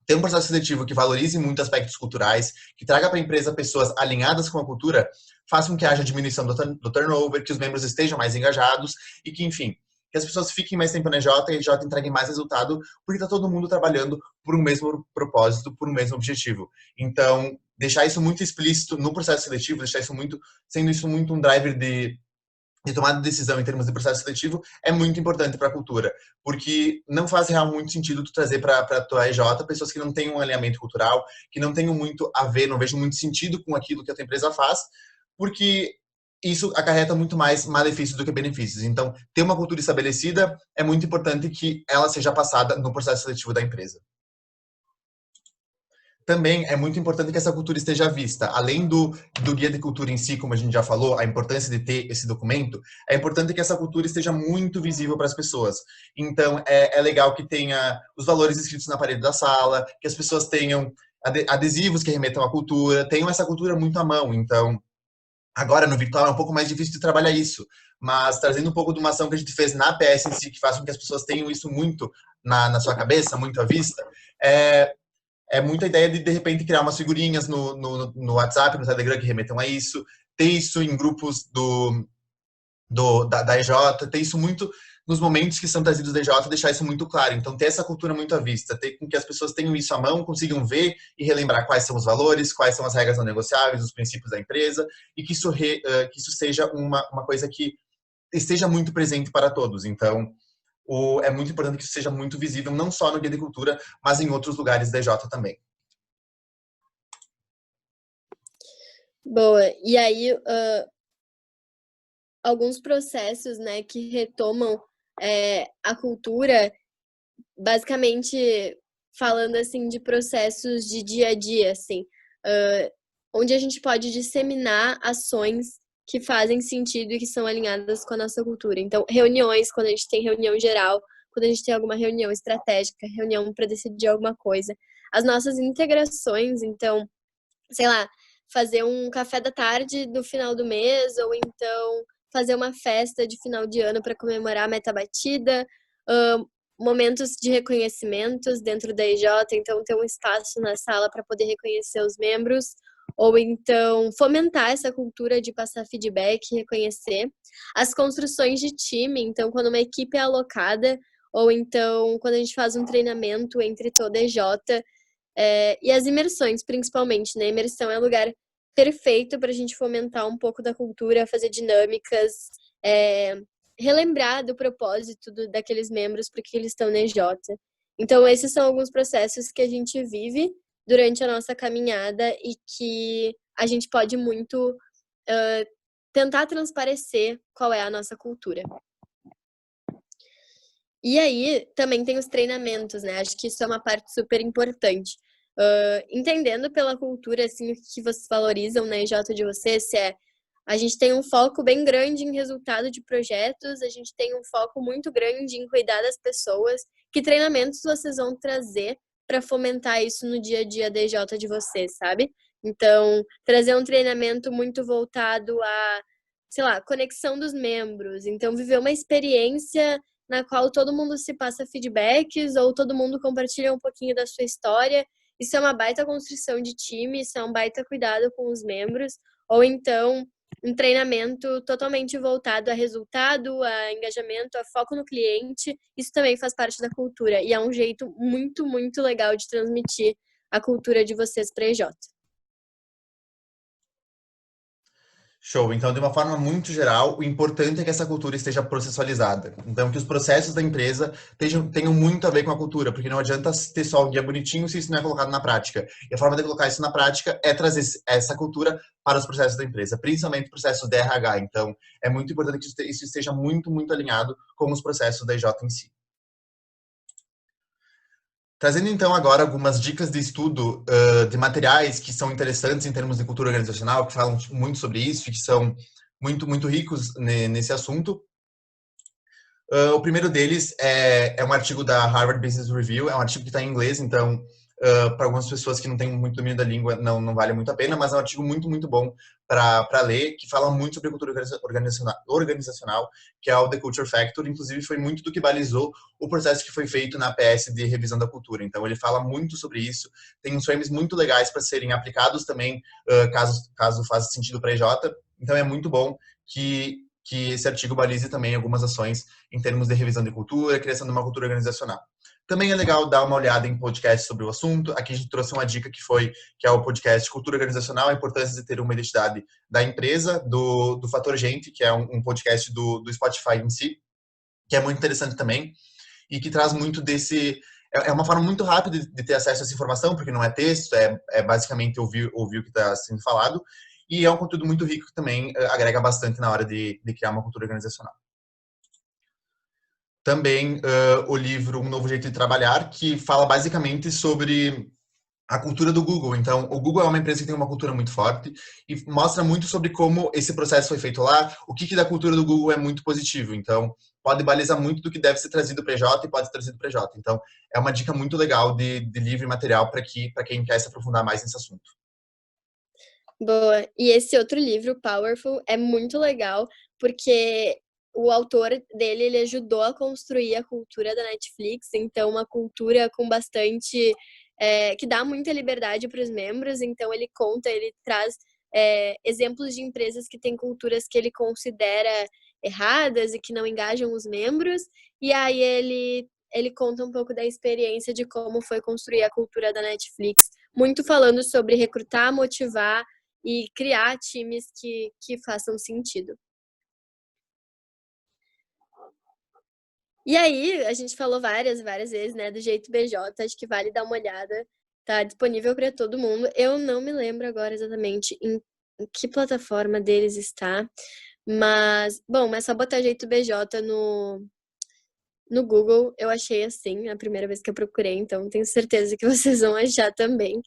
ter um processo seletivo que valorize muito aspectos culturais, que traga para a empresa pessoas alinhadas com a cultura, faz com que haja diminuição do turnover, que os membros estejam mais engajados e que, enfim, que as pessoas fiquem mais tempo na EJ e a EJ entregue mais resultado, porque está todo mundo trabalhando por um mesmo propósito, por um mesmo objetivo. Então, deixar isso muito explícito no processo seletivo, deixar isso sendo isso muito um driver de tomada de decisão em termos de processo seletivo é muito importante para a cultura, porque não faz real muito sentido tu trazer para a tua EJ pessoas que não têm um alinhamento cultural, que não tenham muito a ver, não vejam muito sentido com aquilo que a tua empresa faz, porque isso acarreta muito mais malefícios do que benefícios. Então, ter uma cultura estabelecida é muito importante que ela seja passada no processo seletivo da empresa. Também é muito importante que essa cultura esteja à vista. Além do guia de cultura em si, como a gente já falou, a importância de ter esse documento, é importante que essa cultura esteja muito visível para as pessoas. Então, é legal que tenha os valores escritos na parede da sala, que as pessoas tenham adesivos que remetam à cultura, tenham essa cultura muito à mão. Então, agora no virtual é um pouco mais difícil de trabalhar isso, mas trazendo um pouco de uma ação que a gente fez na PS em si, que faz com que as pessoas tenham isso muito na sua cabeça, muito à vista, é muita ideia de repente, criar umas figurinhas no WhatsApp, no Telegram que remetam a isso, ter isso em grupos da EJ, ter isso muito nos momentos que são trazidos da EJ, deixar isso muito claro. Então, ter essa cultura muito à vista, ter com que as pessoas tenham isso à mão, consigam ver e relembrar quais são os valores, quais são as regras não negociáveis, os princípios da empresa, e que que isso seja uma coisa que esteja muito presente para todos. Então, é muito importante que isso seja muito visível, não só no Guia de Cultura, mas em outros lugares da EJ também. Boa. E aí, alguns processos, né, que retomam a cultura, basicamente falando assim de processos de dia a dia, assim, onde a gente pode disseminar ações que fazem sentido e que são alinhadas com a nossa cultura. Então, reuniões, quando a gente tem reunião geral, quando a gente tem alguma reunião estratégica, reunião para decidir alguma coisa. As nossas integrações, então, sei lá, fazer um café da tarde no final do mês, ou então fazer uma festa de final de ano para comemorar a meta batida, momentos de reconhecimentos dentro da EJ, então ter um espaço na sala para poder reconhecer os membros, ou então fomentar essa cultura de passar feedback, reconhecer. As construções de time, então quando uma equipe é alocada, ou então quando a gente faz um treinamento entre toda a EJ, e as imersões, principalmente, né? A imersão é o lugar perfeito para a gente fomentar um pouco da cultura, fazer dinâmicas, relembrar do propósito daqueles membros porque eles estão na EJ. Então, esses são alguns processos que a gente vive durante a nossa caminhada e que a gente pode muito tentar transparecer qual é a nossa cultura. E aí, também tem os treinamentos, né? Acho que isso é uma parte super importante. Entendendo pela cultura, assim, o que vocês valorizam na EJ de vocês, a gente tem um foco bem grande em resultado de projetos, a gente tem um foco muito grande em cuidar das pessoas. Que treinamentos vocês vão trazer para fomentar isso no dia a dia da EJ de vocês, sabe? Então, trazer um treinamento muito voltado a, sei lá, conexão dos membros. Então, viver uma experiência na qual todo mundo se passa feedbacks ou todo mundo compartilha um pouquinho da sua história. Isso é uma baita construção de time, isso é um baita cuidado com os membros. Ou então, um treinamento totalmente voltado a resultado, a engajamento, a foco no cliente. Isso também faz parte da cultura e é um jeito muito, muito legal de transmitir a cultura de vocês para a EJ. Show. Então, de uma forma muito geral, o importante é que essa cultura esteja processualizada. Então, que os processos da empresa tenham muito a ver com a cultura, porque não adianta ter só um guia bonitinho se isso não é colocado na prática. E a forma de colocar isso na prática é trazer essa cultura para os processos da empresa, principalmente processos de RH. Então, é muito importante que isso esteja muito, muito alinhado com os processos da EJ em si. Trazendo então agora algumas dicas de estudo de materiais que são interessantes em termos de cultura organizacional, que falam muito sobre isso e que são muito, muito ricos nesse assunto. O primeiro deles é um artigo da Harvard Business Review, é um artigo que está em inglês, então para algumas pessoas que não têm muito domínio da língua não vale muito a pena, mas é um artigo muito, muito bom para ler, que fala muito sobre cultura organizacional, que é o The Culture Factor. Inclusive foi muito do que balizou o processo que foi feito na PS de revisão da cultura. Então ele fala muito sobre isso, tem uns frames muito legais para serem aplicados também, caso faça sentido para a EJ. Então é muito bom que esse artigo balize também algumas ações em termos de revisão de cultura, criação de uma cultura organizacional. Também é legal dar uma olhada em podcasts sobre o assunto. Aqui a gente trouxe uma dica que é o podcast Cultura Organizacional, a importância de ter uma identidade da empresa, do Fator Gente, que é um podcast do Spotify em si, que é muito interessante também, e que traz muito desse... É uma forma muito rápida de ter acesso a essa informação, porque não é texto, é basicamente ouvir o que está sendo falado, e é um conteúdo muito rico que também agrega bastante na hora de criar uma cultura organizacional. Também o livro Um Novo Jeito de Trabalhar, que fala basicamente sobre a cultura do Google. Então, o Google é uma empresa que tem uma cultura muito forte e mostra muito sobre como esse processo foi feito lá, o que da cultura do Google é muito positivo. Então, pode balizar muito do que deve ser trazido para a EJ e pode ser trazido para a EJ. Então, é uma dica muito legal de livro e material para quem quer se aprofundar mais nesse assunto. Boa. E esse outro livro, Powerful, é muito legal, porque o autor dele, ele ajudou a construir a cultura da Netflix, então uma cultura com bastante... que dá muita liberdade para os membros, então ele traz exemplos de empresas que têm culturas que ele considera erradas e que não engajam os membros. E aí ele conta um pouco da experiência de como foi construir a cultura da Netflix, muito falando sobre recrutar, motivar e criar times que façam sentido. E aí, a gente falou várias vezes, né, do Jeito BJ, acho que vale dar uma olhada. Tá disponível para todo mundo. Eu não me lembro agora exatamente em que plataforma deles está, mas, bom, é só botar Jeito BJ no Google. Eu achei assim, a primeira vez que eu procurei, então tenho certeza que vocês vão achar também.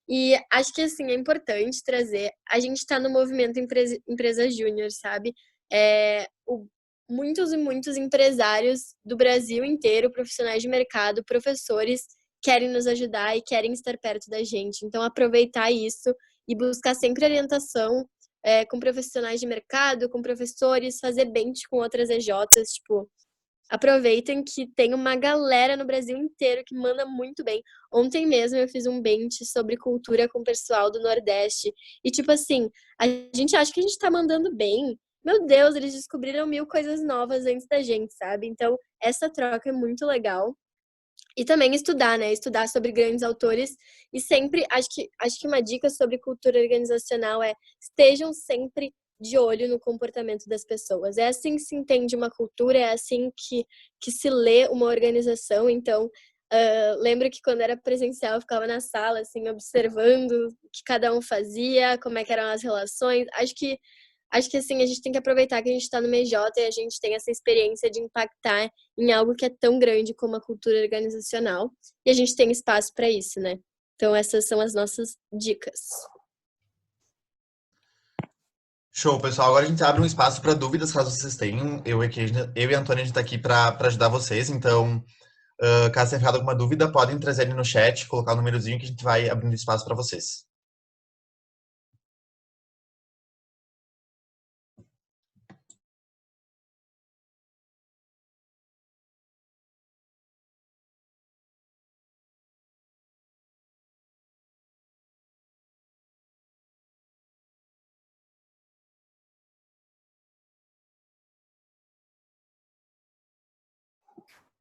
E acho que, assim, é importante trazer. A gente está no movimento Empresa Júnior, sabe? Muitos e muitos empresários do Brasil inteiro, profissionais de mercado, professores, querem nos ajudar e querem estar perto da gente. Então, aproveitar isso e buscar sempre orientação com profissionais de mercado, com professores, fazer bench com outras EJs, tipo, aproveitem que tem uma galera no Brasil inteiro que manda muito bem. Ontem mesmo eu fiz um bench sobre cultura com o pessoal do Nordeste. E, tipo assim, a gente acha que a gente tá mandando bem. Meu Deus, eles descobriram 1000 coisas novas antes da gente, sabe? Então, essa troca é muito legal. E também estudar, né? Estudar sobre grandes autores. E sempre, acho que uma dica sobre cultura organizacional é estejam sempre de olho no comportamento das pessoas. É assim que se entende uma cultura, é assim que se lê uma organização. Então, lembro que quando era presencial, eu ficava na sala, assim, observando o que cada um fazia, como é que eram as relações. Acho que assim, a gente tem que aproveitar que a gente está no MJ e a gente tem essa experiência de impactar em algo que é tão grande como a cultura organizacional. E a gente tem espaço para isso, né? Então, essas são as nossas dicas. Show, pessoal. Agora a gente abre um espaço para dúvidas, caso vocês tenham. Eu e a Antônia, a gente está aqui para ajudar vocês. Então, caso tenha ficado alguma dúvida, podem trazer ali no chat, colocar o númerozinho que a gente vai abrindo espaço para vocês.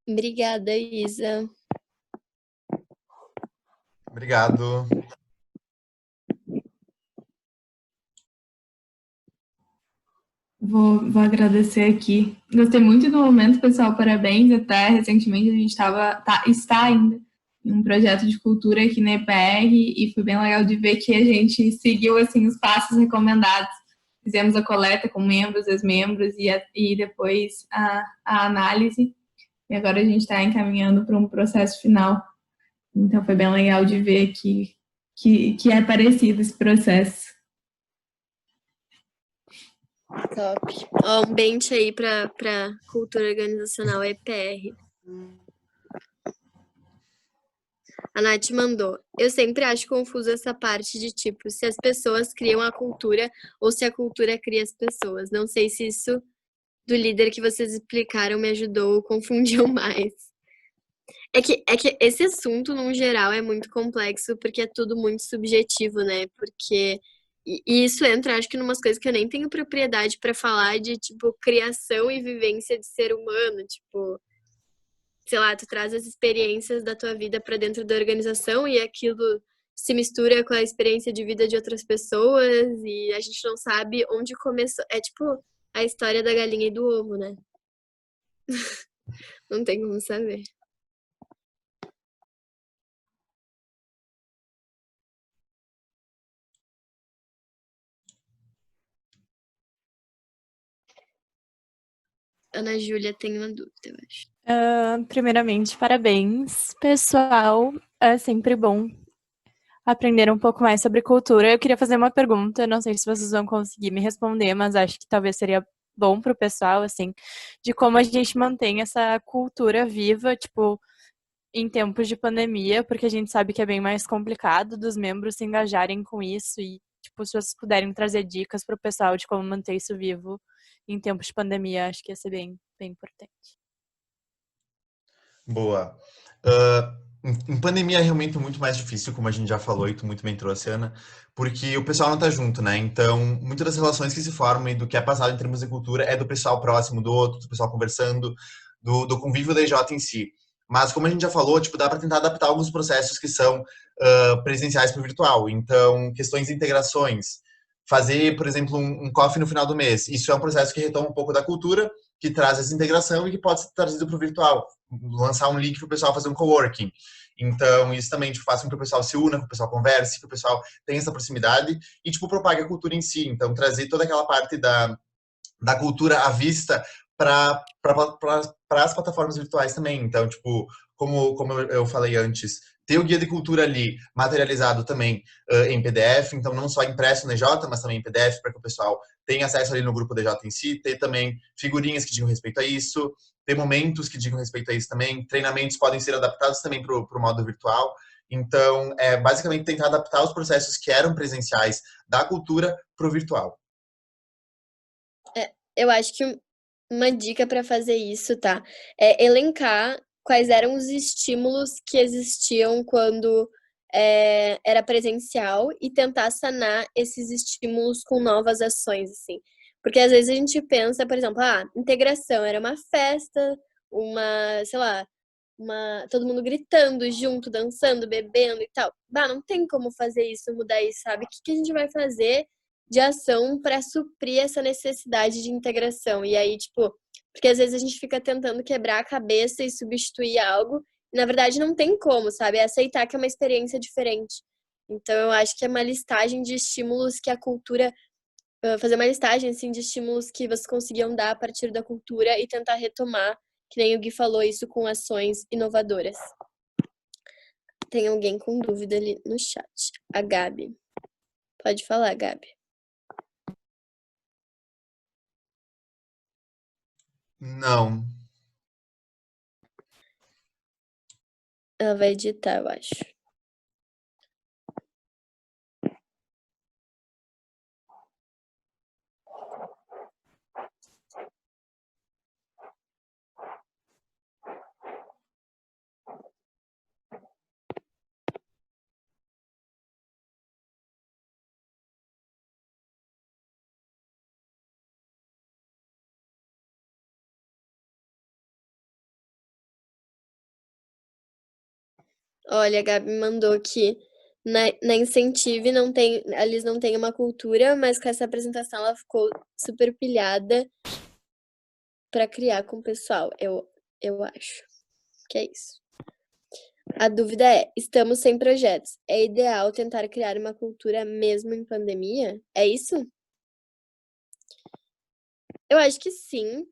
Obrigada, Isa. Obrigado. Vou agradecer aqui. Gostei muito do momento, pessoal. Parabéns. Até recentemente a gente está ainda em um projeto de cultura aqui na EPR e foi bem legal de ver que a gente seguiu assim os passos recomendados. Fizemos a coleta com membros, ex-membros e depois a análise. E agora a gente está encaminhando para um processo final. Então foi bem legal de ver que é parecido esse processo. Top. Ó, um bench aí para cultura organizacional EPR. A Nath mandou. Eu sempre acho confuso essa parte de tipo, se as pessoas criam a cultura ou se a cultura cria as pessoas. Não sei se isso do líder que vocês explicaram me ajudou ou confundiu mais. É que esse assunto, no geral, é muito complexo porque é tudo muito subjetivo, né? Porque e isso entra, acho que, numas coisas que eu nem tenho propriedade para falar de, tipo, criação e vivência de ser humano. Tipo, sei lá, tu traz as experiências da tua vida para dentro da organização e aquilo se mistura com a experiência de vida de outras pessoas e a gente não sabe onde começou. É tipo a história da galinha e do ovo, né? Não tem como saber. Ana Júlia tem uma dúvida, eu acho. Primeiramente, parabéns, pessoal. É sempre bom aprender um pouco mais sobre cultura. Eu queria fazer uma pergunta, não sei se vocês vão conseguir me responder, mas acho que talvez seria bom para o pessoal, assim, de como a gente mantém essa cultura viva, tipo, em tempos de pandemia, porque a gente sabe que é bem mais complicado dos membros se engajarem com isso e, tipo, se vocês puderem trazer dicas para o pessoal de como manter isso vivo em tempos de pandemia, acho que ia ser bem importante. Boa. Em pandemia é realmente muito mais difícil, como a gente já falou e tu muito bem trouxe, Ana, porque o pessoal não tá junto, né? Então, muitas das relações que se formam e do que é passado em termos de cultura é do pessoal próximo do outro, do pessoal conversando, do convívio da EJ em si. Mas, como a gente já falou, tipo, dá para tentar adaptar alguns processos que são presenciais para o virtual. Então, questões de integrações. Fazer, por exemplo, um coffee no final do mês. Isso é um processo que retoma um pouco da cultura, que traz essa integração e que pode ser trazido para o virtual. Lançar um link para o pessoal fazer um coworking. Então, isso também tipo, faz com que o pessoal se una, que o pessoal converse, que o pessoal tenha essa proximidade e, tipo, propague a cultura em si. Então, trazer toda aquela parte da cultura à vista para as plataformas virtuais também. Então, tipo, como eu falei antes, ter o guia de cultura ali materializado também em PDF, então não só impresso no EJ, mas também em PDF, para que o pessoal tenha acesso ali no grupo DJ em si, ter também figurinhas que digam respeito a isso, ter momentos que digam respeito a isso também, treinamentos podem ser adaptados também para o modo virtual. Então, é basicamente tentar adaptar os processos que eram presenciais da cultura para o virtual. Eu acho que uma dica para fazer isso, tá? É elencar quais eram os estímulos que existiam quando era presencial e tentar sanar esses estímulos com novas ações, assim. Porque às vezes a gente pensa, por exemplo, integração era uma festa, sei lá, todo mundo gritando junto, dançando, bebendo e tal. Não tem como fazer isso, mudar isso, sabe? O que a gente vai fazer de ação para suprir essa necessidade de integração? E aí, tipo, porque às vezes a gente fica tentando quebrar a cabeça e substituir algo, e na verdade não tem como, sabe? É aceitar que é uma experiência diferente. Então, eu acho que é uma listagem de estímulos que a cultura. Fazer uma listagem, assim, de estímulos que vocês conseguiam dar a partir da cultura e tentar retomar, que nem o Gui falou, isso com ações inovadoras. Tem alguém com dúvida ali no chat. A Gabi. Pode falar, Gabi. Não. Ela vai editar, eu acho. Olha, a Gabi mandou que na Incentive eles não têm uma cultura, mas com essa apresentação ela ficou super pilhada para criar com o pessoal. Eu acho que é isso. A dúvida é: estamos sem projetos. É ideal tentar criar uma cultura mesmo em pandemia? É isso? Eu acho que sim.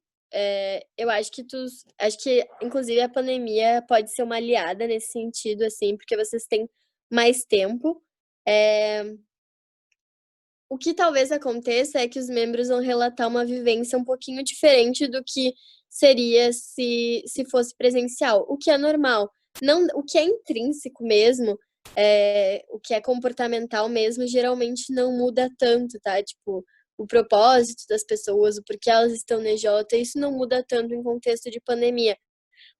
Eu acho que inclusive a pandemia pode ser uma aliada nesse sentido, assim, porque vocês têm mais tempo. O que talvez aconteça é que os membros vão relatar uma vivência um pouquinho diferente do que seria se fosse presencial, o que é normal. Não, o que é intrínseco mesmo, o que é comportamental mesmo, geralmente não muda tanto, tá? Tipo, o propósito das pessoas, o porquê elas estão na EJ, isso não muda tanto em contexto de pandemia.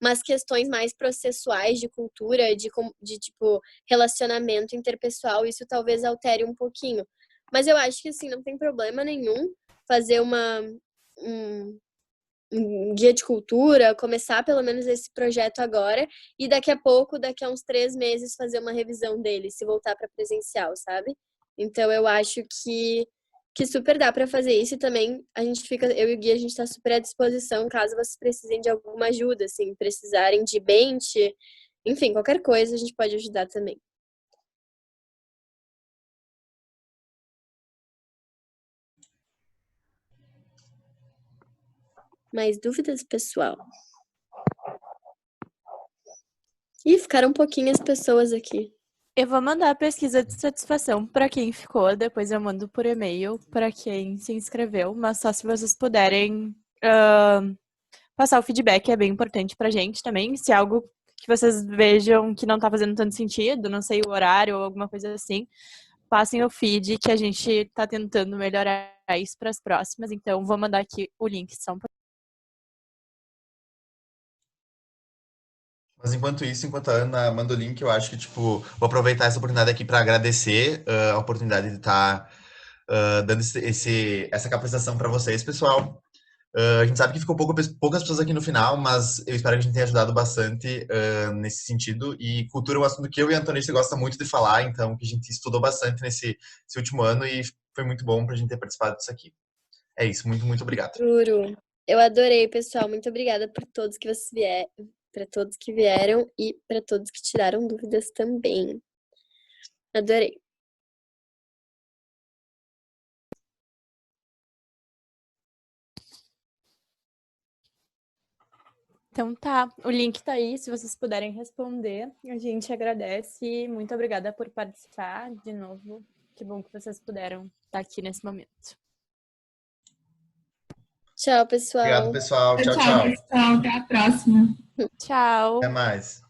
Mas questões mais processuais de cultura, de tipo, relacionamento interpessoal, isso talvez altere um pouquinho. Mas eu acho que, assim, não tem problema nenhum fazer um guia de cultura, começar pelo menos esse projeto agora, e daqui a pouco, daqui a uns 3 meses, fazer uma revisão dele, se voltar para presencial, sabe? Então, eu acho que super dá para fazer isso, e também eu e o Gui, a gente tá super à disposição caso vocês precisem de alguma ajuda, assim, precisarem de bench, enfim, qualquer coisa a gente pode ajudar também. Mais dúvidas, pessoal? Ih, ficaram um pouquinho as pessoas aqui. Eu vou mandar a pesquisa de satisfação para quem ficou, depois eu mando por e-mail para quem se inscreveu, mas só se vocês puderem passar o feedback, é bem importante pra gente também. Se é algo que vocês vejam que não tá fazendo tanto sentido, não sei o horário ou alguma coisa assim, passem o feed que a gente tá tentando melhorar isso para as próximas. Então, vou mandar aqui o link só Mas enquanto isso, enquanto a Ana manda o link, eu acho que, tipo, vou aproveitar essa oportunidade aqui para agradecer a oportunidade de estar dando essa capacitação para vocês, pessoal. A gente sabe que ficou poucas pessoas aqui no final, mas eu espero que a gente tenha ajudado bastante nesse sentido. E cultura é um assunto que eu e a Antonieta gosta muito de falar, então que a gente estudou bastante nesse último ano e foi muito bom para a gente ter participado disso aqui. É isso, muito, muito obrigado. Juro. Eu adorei, pessoal. Muito obrigada por todos que vocês vieram, para todos que vieram e para todos que tiraram dúvidas também. Adorei. Então tá, o link tá aí, se vocês puderem responder, a gente agradece. Muito obrigada por participar de novo. Que bom que vocês puderam estar aqui nesse momento. Tchau, pessoal. Obrigado, pessoal. Tchau, Tchau, tchau. pessoal. Até a próxima. Tchau. Até mais.